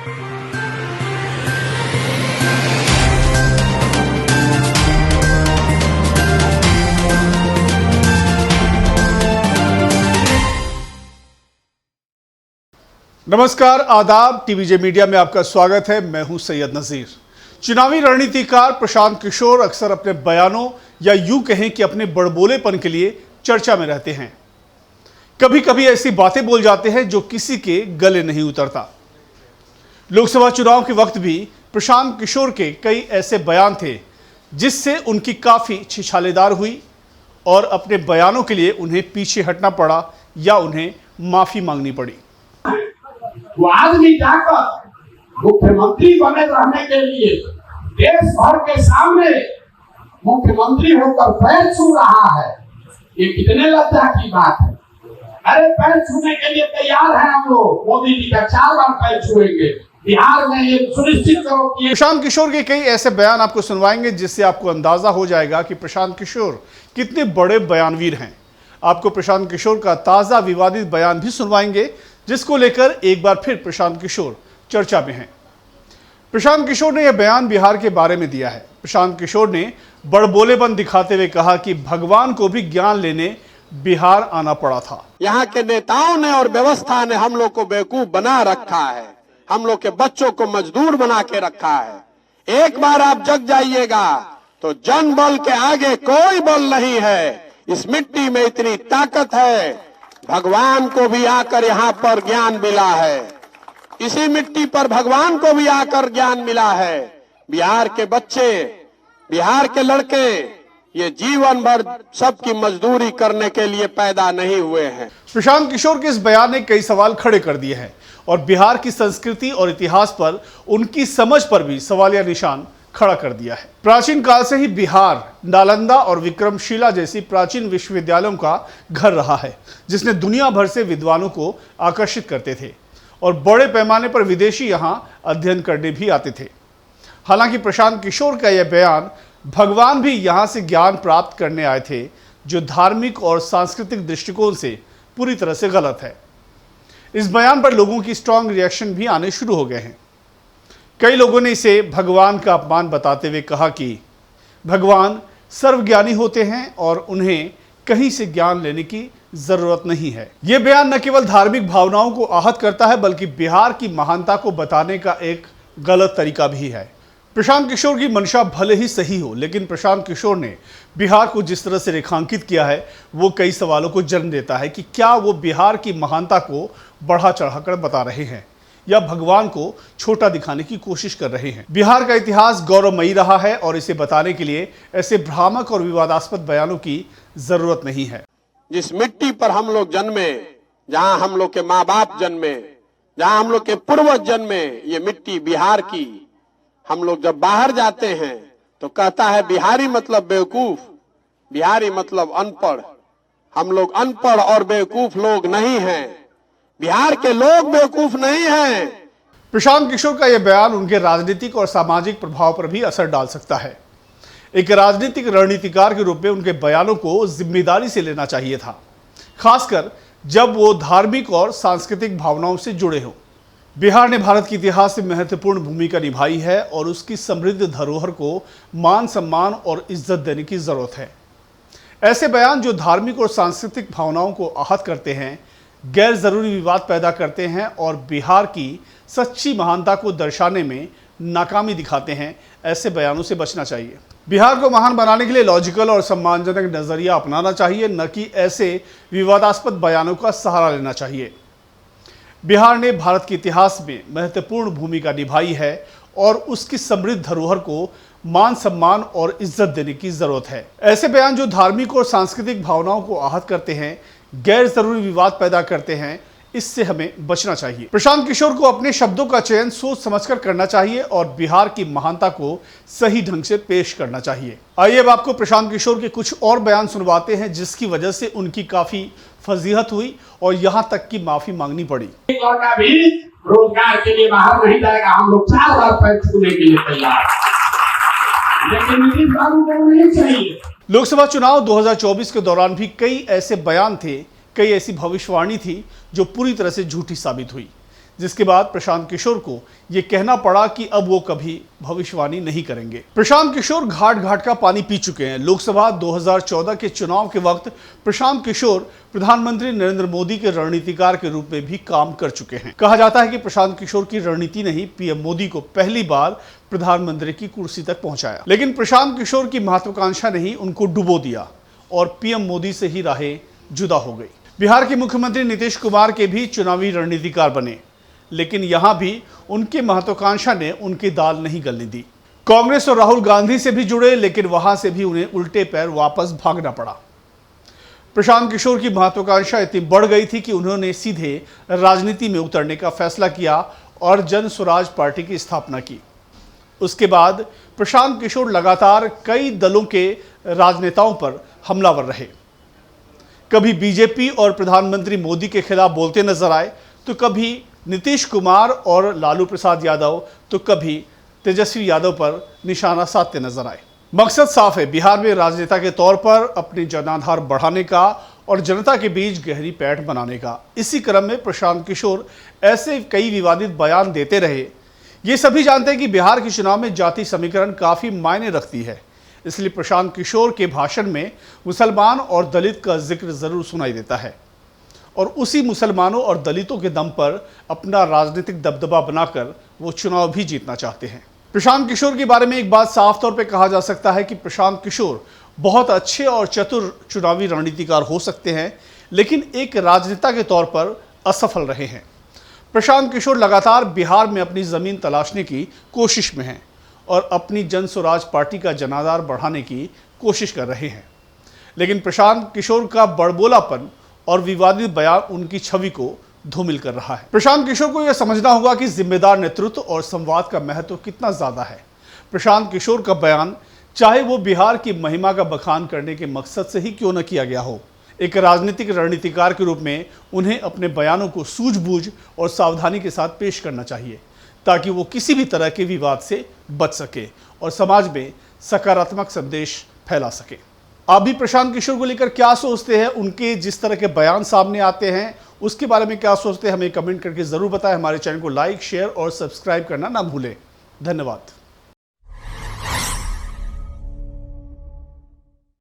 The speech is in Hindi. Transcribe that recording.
नमस्कार, आदाब। टीवीजे मीडिया में आपका स्वागत है। मैं हूं सैयद नजीर। चुनावी रणनीतिकार प्रशांत किशोर अक्सर अपने बयानों या यूं कहें कि अपने बड़बोलेपन के लिए चर्चा में रहते हैं। कभी कभी ऐसी बातें बोल जाते हैं जो किसी के गले नहीं उतरता। लोकसभा चुनाव के वक्त भी प्रशांत किशोर के कई ऐसे बयान थे जिससे उनकी काफी छिछालेदार हुई और अपने बयानों के लिए उन्हें पीछे हटना पड़ा या उन्हें माफी मांगनी पड़ी। वो आदमी जाकर मुख्यमंत्री बने रहने के लिए देश भर के सामने मुख्यमंत्री होकर पैर छू रहा है, ये कितने लज्जा की बात है। अरे पैर छूने के लिए तैयार हैं हम लोग, मोदी जी का 4 बार पैर छुएंगे। बिहार में ये सुनिश्चित करो कि प्रशांत किशोर के कई ऐसे बयान आपको सुनवाएंगे जिससे आपको अंदाजा हो जाएगा कि प्रशांत किशोर कितने बड़े बयानवीर हैं। आपको प्रशांत किशोर का ताजा विवादित बयान भी सुनवाएंगे जिसको लेकर एक बार फिर प्रशांत किशोर चर्चा में हैं। प्रशांत किशोर ने यह बयान बिहार के बारे में दिया है। प्रशांत किशोर ने बड़बोलेपन दिखाते हुए कहा कि भगवान को भी ज्ञान लेने बिहार आना पड़ा था। यहाँ के नेताओं ने और व्यवस्था ने हम लोग को बेवकूफ बना रखा है, हम लोग के बच्चों को मजदूर बना के रखा है। एक बार आप जग जाइएगा तो जन बल के आगे कोई बल नहीं है। इस मिट्टी में इतनी ताकत है, भगवान को भी आकर यहाँ पर ज्ञान मिला है। इसी मिट्टी पर भगवान को भी आकर ज्ञान मिला है। बिहार के बच्चे, बिहार के लड़के ये जीवन भर सबकी मजदूरी करने के लिए पैदा नहीं हुए हैं। प्रशांत किशोर के इस बयान ने कई सवाल खड़े कर दिए हैं और बिहार की संस्कृति और इतिहास पर उनकी समझ पर भी सवालिया निशान खड़ा कर दिया है। प्राचीन काल से ही बिहार नालंदा और विक्रमशिला जैसी प्राचीन विश्वविद्यालयों का घर रहा है जिसने दुनिया भर से विद्वानों को आकर्षित करते थे और बड़े पैमाने पर विदेशी यहां अध्ययन करने भी आते थे। हालांकि प्रशांत किशोर का यह बयान भगवान भी यहां से ज्ञान प्राप्त करने आए थे, जो धार्मिक और सांस्कृतिक दृष्टिकोण से पूरी तरह से गलत है। इस बयान पर लोगों की स्ट्रांग रिएक्शन भी आने शुरू हो गए हैं। कई लोगों ने इसे भगवान का अपमान बताते हुए कहा कि भगवान सर्वज्ञानी होते हैं और उन्हें कहीं से ज्ञान लेने की जरूरत नहीं है। यह बयान न केवल धार्मिक भावनाओं को आहत करता है बल्कि बिहार की महानता को बताने का एक गलत तरीका भी है। प्रशांत किशोर की मंशा भले ही सही हो, लेकिन प्रशांत किशोर ने बिहार को जिस तरह से रेखांकित किया है वो कई सवालों को जन्म देता है कि क्या वो बिहार की महानता को बढ़ा चढ़ाकर बता रहे हैं या भगवान को छोटा दिखाने की कोशिश कर रहे हैं। बिहार का इतिहास गौरवमयी रहा है और इसे बताने के लिए ऐसे भ्रामक और विवादास्पद बयानों की जरूरत नहीं है। जिस मिट्टी पर हम लोग जन्मे, जहां हम लोग के माँ बाप जन्मे, जहां हम लोग के पूर्वज जन्मे, ये मिट्टी बिहार की। हम लोग जब बाहर जाते हैं तो कहता है बिहारी मतलब बेवकूफ, बिहारी मतलब अनपढ़। हम लोग अनपढ़ और बेवकूफ लोग नहीं हैं, बिहार के लोग बेवकूफ नहीं हैं। प्रशांत किशोर का यह बयान उनके राजनीतिक और सामाजिक प्रभाव पर भी असर डाल सकता है। एक राजनीतिक रणनीतिकार के रूप में उनके बयानों को जिम्मेदारी से लेना चाहिए था, खासकर जब वो धार्मिक और सांस्कृतिक भावनाओं से जुड़े हों। बिहार ने भारत के इतिहास में महत्वपूर्ण भूमिका निभाई है और उसकी समृद्ध धरोहर को मान सम्मान और इज्जत देने की जरूरत है। ऐसे बयान जो धार्मिक और सांस्कृतिक भावनाओं को आहत करते हैं, गैर जरूरी विवाद पैदा करते हैं और बिहार की सच्ची महानता को दर्शाने में नाकामी दिखाते हैं, ऐसे बयानों से बचना चाहिए। बिहार को महान बनाने के लिए लॉजिकल और सम्मानजनक नजरिया अपनाना चाहिए, न कि ऐसे विवादास्पद बयानों का सहारा लेना चाहिए। बिहार ने भारत के इतिहास में महत्वपूर्ण भूमिका निभाई है और उसकी समृद्ध धरोहर को मान सम्मान और इज्जत देने की जरूरत है। ऐसे बयान जो धार्मिक और सांस्कृतिक भावनाओं को आहत करते हैं, गैर जरूरी विवाद पैदा करते हैं, इससे हमें बचना चाहिए। प्रशांत किशोर को अपने शब्दों का चयन सोच समझकर करना चाहिए और बिहार की महानता को सही ढंग से पेश करना चाहिए। आइए अब आपको प्रशांत किशोर के कुछ और बयान सुनवाते हैं जिसकी वजह से उनकी काफी फजीहत हुई और यहां तक की माफी मांगनी पड़ी। लड़का भी रोजगार के लिए बाहर नहीं जाएगा, हम लोग 4 बार पैर छूने के लिए तैयार, लेकिन नीतीश बाबू को नहीं चाहिए। लोकसभा चुनाव 2024 के दौरान भी कई ऐसे बयान थे, कई ऐसी भविष्यवाणी थी जो पूरी तरह से झूठी साबित हुई। जिसके बाद प्रशांत किशोर को यह कहना पड़ा कि अब वो कभी भविष्यवाणी नहीं करेंगे। प्रशांत किशोर घाट घाट का पानी पी चुके हैं। लोकसभा 2014 के चुनाव के वक्त प्रशांत किशोर प्रधानमंत्री नरेंद्र मोदी के रणनीतिकार के रूप में भी काम कर चुके हैं। कहा जाता है कि प्रशांत किशोर की रणनीति ने ही पीएम मोदी को पहली बार प्रधानमंत्री की कुर्सी तक पहुंचाया। लेकिन प्रशांत किशोर की महत्वाकांक्षा ने ही उनको डुबो दिया और पीएम मोदी से ही राहें जुदा हो गई। बिहार के मुख्यमंत्री नीतीश कुमार के भी चुनावी रणनीतिकार बने, लेकिन यहां भी उनके महत्वाकांक्षा ने उनकी दाल नहीं गलने दी। कांग्रेस और राहुल गांधी से भी जुड़े, लेकिन वहां से भी उन्हें उल्टे पैर वापस भागना पड़ा। प्रशांत किशोर की महत्वाकांक्षा इतनी बढ़ गई थी कि उन्होंने सीधे राजनीति में उतरने का फैसला किया और जन स्वराज पार्टी की स्थापना की। उसके बाद प्रशांत किशोर लगातार कई दलों के राजनेताओं पर हमलावर रहे। कभी बीजेपी और प्रधानमंत्री मोदी के खिलाफ बोलते नजर आए, तो कभी नीतीश कुमार और लालू प्रसाद यादव, तो कभी तेजस्वी यादव पर निशाना साधते नजर आए। मकसद साफ है, बिहार में राजनेता के तौर पर अपने जनाधार बढ़ाने का और जनता के बीच गहरी पैठ बनाने का। इसी क्रम में प्रशांत किशोर ऐसे कई विवादित बयान देते रहे। ये सभी जानते हैं कि बिहार के चुनाव में जाति समीकरण काफी मायने रखती है, इसलिए प्रशांत किशोर के भाषण में मुसलमान और दलित का जिक्र जरूर सुनाई देता है और उसी मुसलमानों और दलितों के दम पर अपना राजनीतिक दबदबा बनाकर वो चुनाव भी जीतना चाहते हैं। प्रशांत किशोर के बारे में एक बात साफ तौर पे कहा जा सकता है कि प्रशांत किशोर बहुत अच्छे और चतुर चुनावी रणनीतिकार हो सकते हैं, लेकिन एक राजनेता के तौर पर असफल रहे हैं। प्रशांत किशोर लगातार बिहार में अपनी जमीन तलाशने की कोशिश में हैं और अपनी जन स्वराज पार्टी का जनाधार बढ़ाने की कोशिश कर रहे हैं, लेकिन प्रशांत किशोर का बड़बोलापन और विवादित बयान उनकी छवि को धूमिल कर रहा है। प्रशांत किशोर को यह समझना होगा कि जिम्मेदार नेतृत्व और संवाद का महत्व कितना ज्यादा है। प्रशांत किशोर का बयान, चाहे वो बिहार की महिमा का बखान करने के मकसद से ही क्यों न किया गया हो, एक राजनीतिक रणनीतिकार के रूप में उन्हें अपने बयानों को सूझबूझ और सावधानी के साथ पेश करना चाहिए, ताकि वो किसी भी तरह के विवाद से बच सके और समाज में सकारात्मक संदेश फैला सके। आप भी प्रशांत किशोर को लेकर क्या सोचते हैं? उनके जिस तरह के बयान सामने आते हैं उसके बारे में क्या सोचते हैं, हमें कमेंट करके जरूर बताएं। हमारे चैनल को लाइक, शेयर और सब्सक्राइब करना ना भूलें। धन्यवाद।